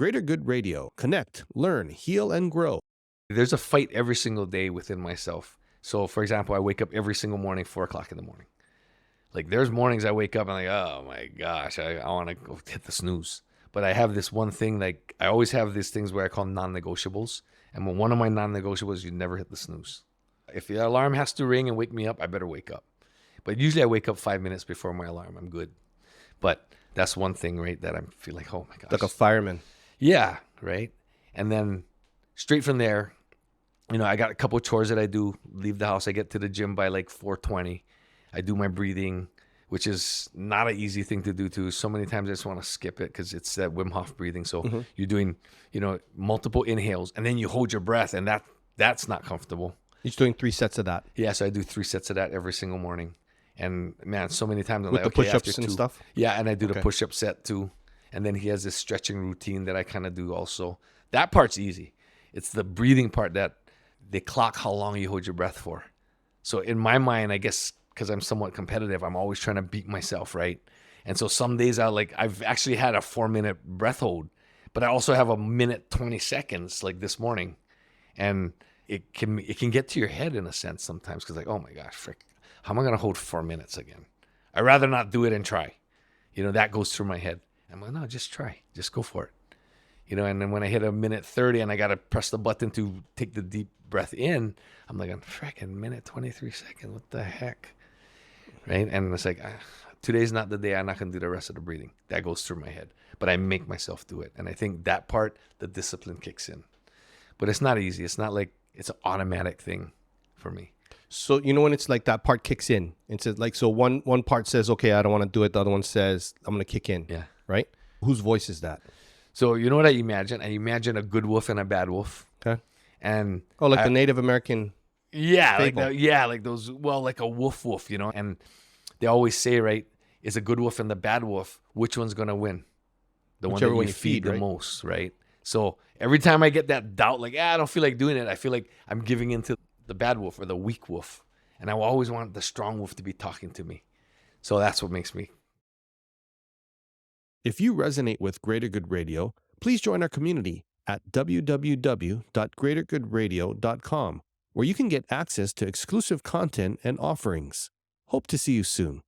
Greater Good Radio. Connect, learn, heal, and grow. There's a fight every single day within myself. So, for example, I wake up every single morning, 4 o'clock in the morning. Like, there's mornings I wake up and I'm like, oh my gosh, I want to go hit the snooze. But I have this one thing, like, I always have these things where I call non-negotiables. And when one of my non-negotiables, you never hit the snooze. If the alarm has to ring and wake me up, I better wake up. But usually I wake up 5 minutes before my alarm. I'm good. But that's one thing, right, that I feel like, oh my gosh. Like a fireman. Yeah, right? And then straight from there, I got a couple of chores that I do. Leave the house. I get to the gym by like 4:20. I do my breathing, which is not an easy thing to do too. So many times I just want to skip it because it's that Wim Hof breathing. So you're doing, multiple inhales and then you hold your breath, and that's not comfortable. He's doing 3 sets of that. Yeah, so I do 3 sets of that every single morning. And man, so many times I'm with like, the okay, push-ups and stuff? Yeah, and I do the push-up set too. And then he has this stretching routine that I kind of do also. That part's easy. It's the breathing part that they clock how long you hold your breath for. So in my mind, I guess because I'm somewhat competitive, I'm always trying to beat myself, right? And so some days I've actually had a 4-minute breath hold, but I also have a minute 20 seconds like this morning. And it can get to your head in a sense sometimes because like, oh my gosh, frick, how am I going to hold 4 minutes again? I'd rather not do it and try. That goes through my head. I'm like, no, just try. Just go for it. And then when I hit a minute 30 and I got to press the button to take the deep breath in, I'm like, frickin' minute 23 seconds. What the heck? Right? And it's like, today's not the day. I'm not going to do the rest of the breathing. That goes through my head. But I make myself do it. And I think that part, the discipline kicks in. But it's not easy. It's not like it's an automatic thing for me. So, when it's like that part kicks in, it's like, so one part says, okay, I don't want to do it. The other one says, I'm going to kick in. Yeah. Right? Whose voice is that? So, you know what I imagine? I imagine a good wolf and a bad wolf. Okay. And the Native American. Yeah. fable. Like those, like a wolf, and they always say, right, is a good wolf and the bad wolf, which one's going to win? The Whichever one that you feed the most, right? So every time I get that doubt, like, I don't feel like doing it, I feel like I'm giving into the bad wolf or the weak wolf. And I always want the strong wolf to be talking to me. So that's what makes me. If you resonate with Greater Good Radio, please join our community at www.greatergoodradio.com, where you can get access to exclusive content and offerings. Hope to see you soon.